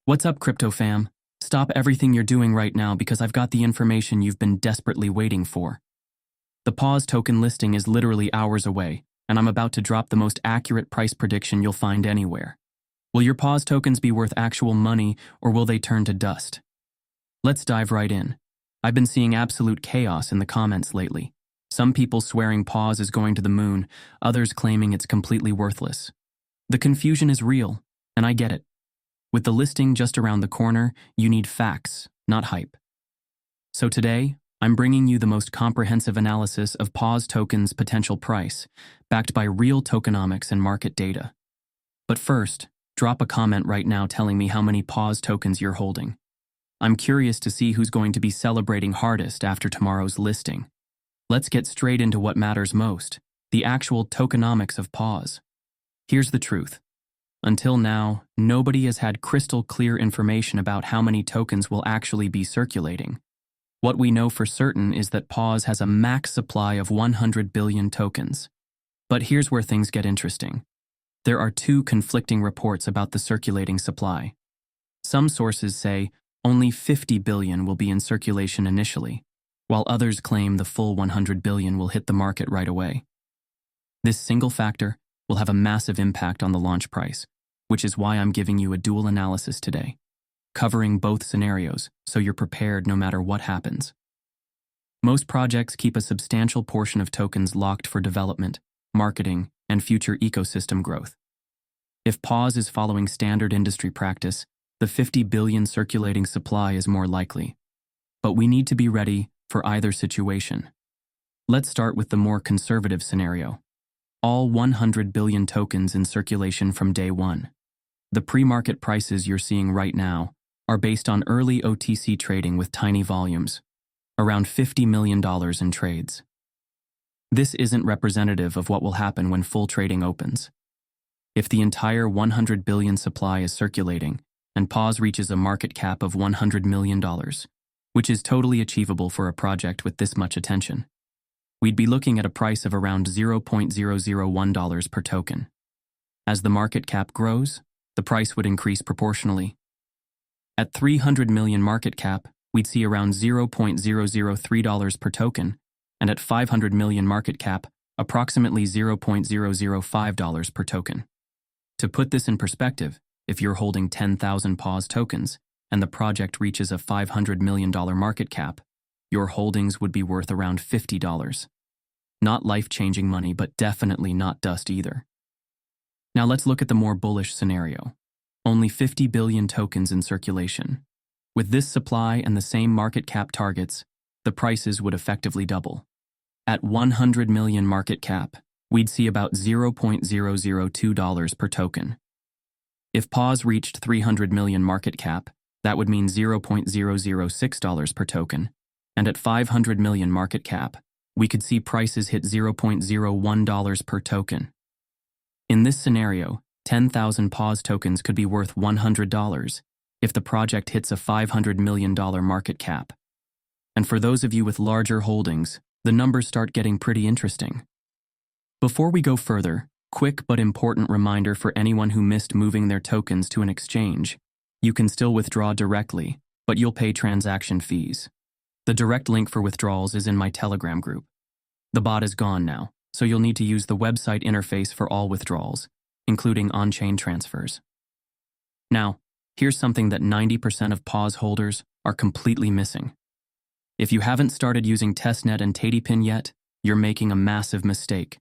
What's up, crypto fam? Stop everything you're doing right now because I've got the information you've been desperately waiting for. The PAWS token listing is literally hours away, and I'm about to drop the most accurate price prediction you'll find anywhere. Will your PAWS tokens be worth actual money, or will they turn to dust? Let's dive right in. I've been seeing absolute chaos in the comments lately. Some people swearing PAWS is going to the moon, others claiming it's completely worthless. The confusion is real, and I get it. With the listing just around the corner, you need facts, not hype. So today, I'm bringing you the most comprehensive analysis of PAWS tokens' potential price, backed by real tokenomics and market data. But first, drop a comment right now telling me how many PAWS tokens you're holding. I'm curious to see who's going to be celebrating hardest after tomorrow's listing. Let's get straight into what matters most, the actual tokenomics of PAWS. Here's the truth. Until now, nobody has had crystal clear information about how many tokens will actually be circulating. What we know for certain is that PAWS has a max supply of 100 billion tokens. But here's where things get interesting. There are two conflicting reports about the circulating supply. Some sources say only 50 billion will be in circulation initially, while others claim the full 100 billion will hit the market right away. This single factor will have a massive impact on the launch price, which is why I'm giving you a dual analysis today, covering both scenarios so you're prepared no matter what happens. Most projects keep a substantial portion of tokens locked for development, marketing, and future ecosystem growth. If PAWS is following standard industry practice, the 50 billion circulating supply is more likely. But we need to be ready for either situation. Let's start with the more conservative scenario. All 100 billion tokens in circulation from day one. The pre-market prices you're seeing right now are based on early OTC trading with tiny volumes, around $50 million in trades. This isn't representative of what will happen when full trading opens. If the entire 100 billion supply is circulating and PAWS reaches a market cap of $100 million, which is totally achievable for a project with this much attention, we'd be looking at a price of around $0.001 per token. As the market cap grows, the price would increase proportionally. At 300 million market cap, we'd see around $0.003 per token, and at 500 million market cap, approximately $0.005 per token. To put this in perspective, if you're holding 10,000 PAWS tokens and the project reaches a $500 million market cap, your holdings would be worth around $50. Not life-changing money, but definitely not dust either. Now let's look at the more bullish scenario. Only 50 billion tokens in circulation. With this supply and the same market cap targets, the prices would effectively double. At 100 million market cap, we'd see about $0.002 per token. If PAWS reached 300 million market cap, that would mean $0.006 per token, and at 500 million market cap, we could see prices hit $0.01 per token. In this scenario, 10,000 PAWS tokens could be worth $100 if the project hits a $500 million market cap. And for those of you with larger holdings, the numbers start getting pretty interesting. Before we go further, quick but important reminder for anyone who missed moving their tokens to an exchange. You can still withdraw directly, but you'll pay transaction fees. The direct link for withdrawals is in my Telegram group. The bot is gone now, so you'll need to use the website interface for all withdrawals, including on-chain transfers. Now, here's something that 90% of PAWS holders are completely missing. If you haven't started using Testnet and Tatypin yet, you're making a massive mistake.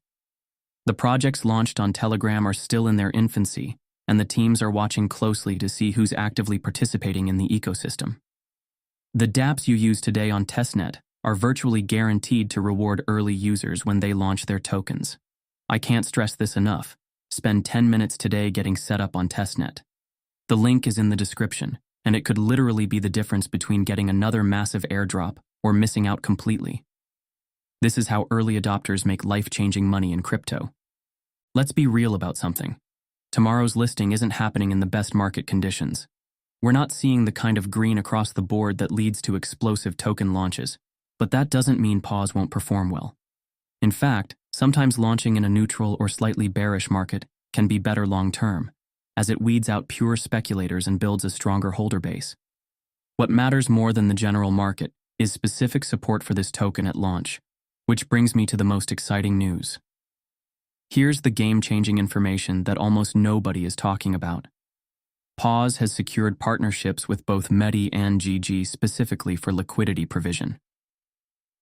The projects launched on Telegram are still in their infancy, and the teams are watching closely to see who's actively participating in the ecosystem. The dApps you use today on Testnet are virtually guaranteed to reward early users when they launch their tokens. I can't stress this enough. Spend 10 minutes today getting set up on Testnet. The link is in the description, and it could literally be the difference between getting another massive airdrop or missing out completely. This is how early adopters make life-changing money in crypto. Let's be real about something. Tomorrow's listing isn't happening in the best market conditions. We're not seeing the kind of green across the board that leads to explosive token launches, but that doesn't mean PAWS won't perform well. In fact, sometimes launching in a neutral or slightly bearish market can be better long-term. as it weeds out pure speculators and builds a stronger holder base. What matters more than the general market is specific support for this token at launch, which brings me to the most exciting news. Here's the game-changing information that almost nobody is talking about. PAWS has secured partnerships with both Medi and GG specifically for liquidity provision.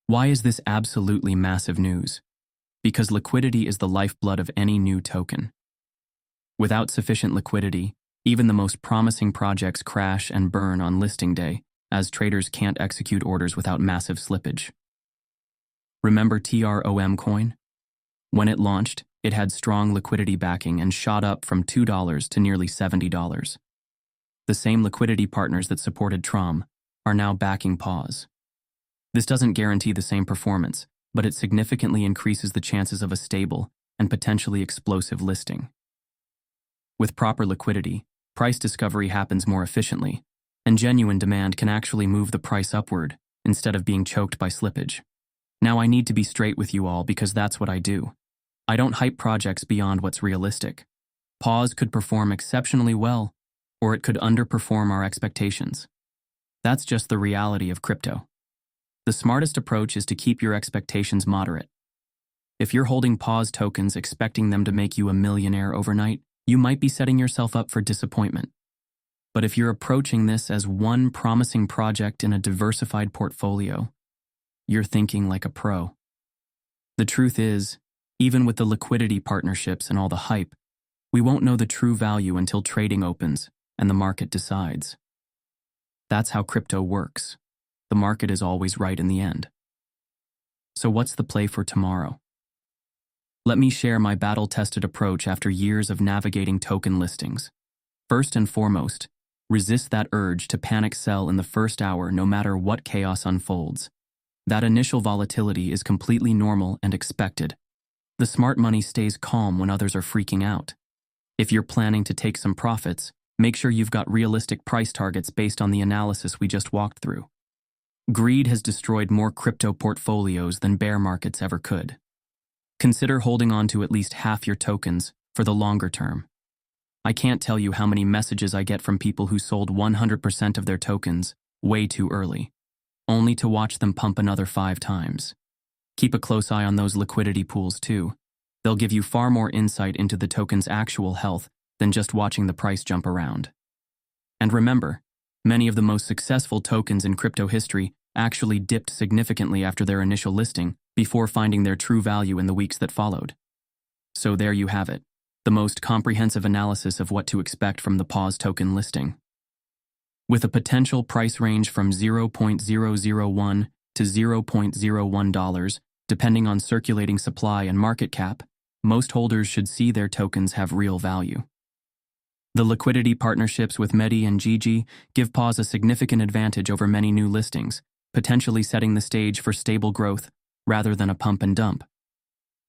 Why is this absolutely massive news? Because liquidity is the lifeblood of any new token. Without sufficient liquidity, even the most promising projects crash and burn on listing day, as traders can't execute orders without massive slippage. Remember TROM coin? When it launched, it had strong liquidity backing and shot up from $2 to nearly $70. The same liquidity partners that supported TROM are now backing PAWS. This doesn't guarantee the same performance, but it significantly increases the chances of a stable and potentially explosive listing. With proper liquidity, price discovery happens more efficiently, and genuine demand can actually move the price upward instead of being choked by slippage. Now I need to be straight with you all because that's what I do. I don't hype projects beyond what's realistic. PAWS could perform exceptionally well, or it could underperform our expectations. That's just the reality of crypto. The smartest approach is to keep your expectations moderate. If you're holding PAWS tokens expecting them to make you a millionaire overnight, you might be setting yourself up for disappointment. But if you're approaching this as one promising project in a diversified portfolio, you're thinking like a pro. The truth is, even with the liquidity partnerships and all the hype, we won't know the true value until trading opens and the market decides. That's how crypto works. The market is always right in the end. So what's the play for tomorrow? Let me share my battle-tested approach after years of navigating token listings. First and foremost, resist that urge to panic sell in the first hour no matter what chaos unfolds. That initial volatility is completely normal and expected. The smart money stays calm when others are freaking out. If you're planning to take some profits, make sure you've got realistic price targets based on the analysis we just walked through. Greed has destroyed more crypto portfolios than bear markets ever could. Consider holding on to at least half your tokens for the longer term. I can't tell you how many messages I get from people who sold 100% of their tokens way too early, only to watch them pump another 5 times. Keep a close eye on those liquidity pools too. They'll give you far more insight into the token's actual health than just watching the price jump around. And remember, many of the most successful tokens in crypto history actually dipped significantly after their initial listing before finding their true value in the weeks that followed. So there you have it, the most comprehensive analysis of what to expect from the PAWS token listing. With a potential price range from $0.001 to $0.01, depending on circulating supply and market cap, most holders should see their tokens have real value. The liquidity partnerships with Medi and GG give PAWS a significant advantage over many new listings, potentially setting the stage for stable growth rather than a pump and dump.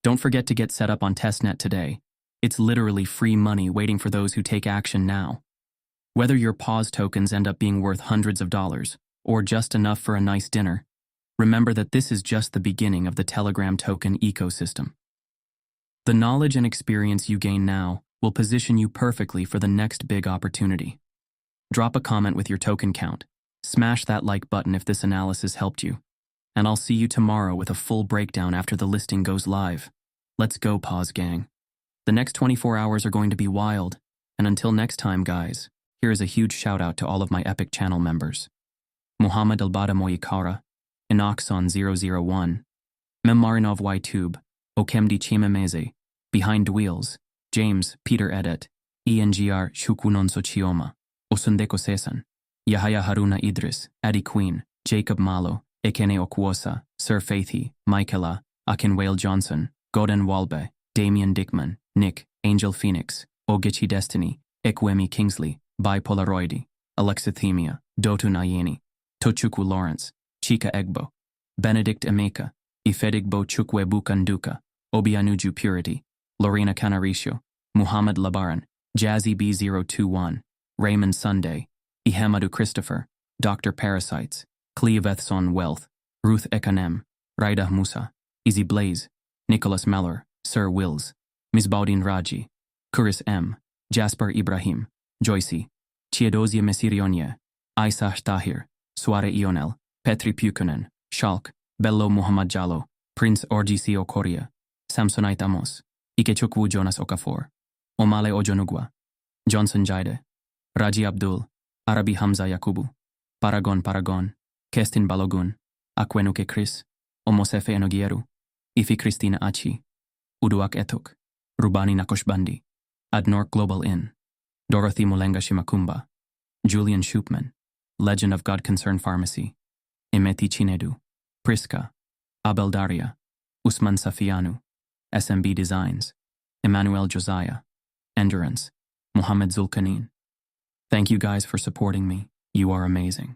Don't forget to get set up on Testnet today. It's literally free money waiting for those who take action now. Whether your PAWS tokens end up being worth hundreds of dollars or just enough for a nice dinner, remember that this is just the beginning of the Telegram token ecosystem. The knowledge and experience you gain now will position you perfectly for the next big opportunity. Drop a comment with your token count. Smash that like button if this analysis helped you. And I'll see you tomorrow with a full breakdown after the listing goes live. Let's go, PAWS gang. The next 24 hours are going to be wild. And until next time, guys, here is a huge shout out to all of my Epic channel members. Muhammad Albada Moyikara, Inoxon001, Memarinov YTube, Okemdi Chimemeze, Behind Wheels, James Peter Edet, ENGR Shukunon Sochioma, Osundeko Sesan, Yahaya Haruna Idris, Adi Queen, Jacob Malo, Ekene Okwosa, Sir Faithy, Michaela, Akinwale Johnson, Goden Walbe, Damian Dickman, Nick, Angel Phoenix, Ogechi Destiny, Ekwemi Kingsley, Bipolaroidi, Alexithemia, Dotu Nayeni, Tochukwu Lawrence, Chika Egbo, Benedict Emeka, Ifedigbo Chukwe Bukanduka, Obianuju Purity, Lorena Canarisio, Muhammad Labaran, Jazzy B021, Raymond Sunday, Ihemadu Christopher, Dr. Parasites, Cleavethson Wealth, Ruth Ekanem, Raida Musa, Easy Blaze, Nicholas Mellor, Sir Wills, Misbaudin Raji, Kuris M, Jasper Ibrahim, Joycey, Theodosia Mesirionye, Aisah Tahir, Suare Ionel, Petri Pukunen, Shalk, Bello Muhammad Jallo, Prince Orgisi Okoria, Samsonite Amos, Ikechukwu Jonas Okafor, Omale Ojonugwa, Johnson Jaide, Raji Abdul, Arabi Hamza Yakubu, Paragon, Kestin Balogun, Akwenuke Chris, Omosefe Enogieru, Ifi Christina Achi, Uduak Etuk, Rubani Nakoshbandi, Adnor Global Inn, Dorothy Mulenga Shimakumba, Julian Shupman, Legend of God Concern Pharmacy, Imeti Chinedu, Priska, Abel Daria, Usman Safianu, SMB Designs, Emmanuel Josiah, Endurance, Mohammed Zulkarnain. Thank you guys for supporting me. You are amazing.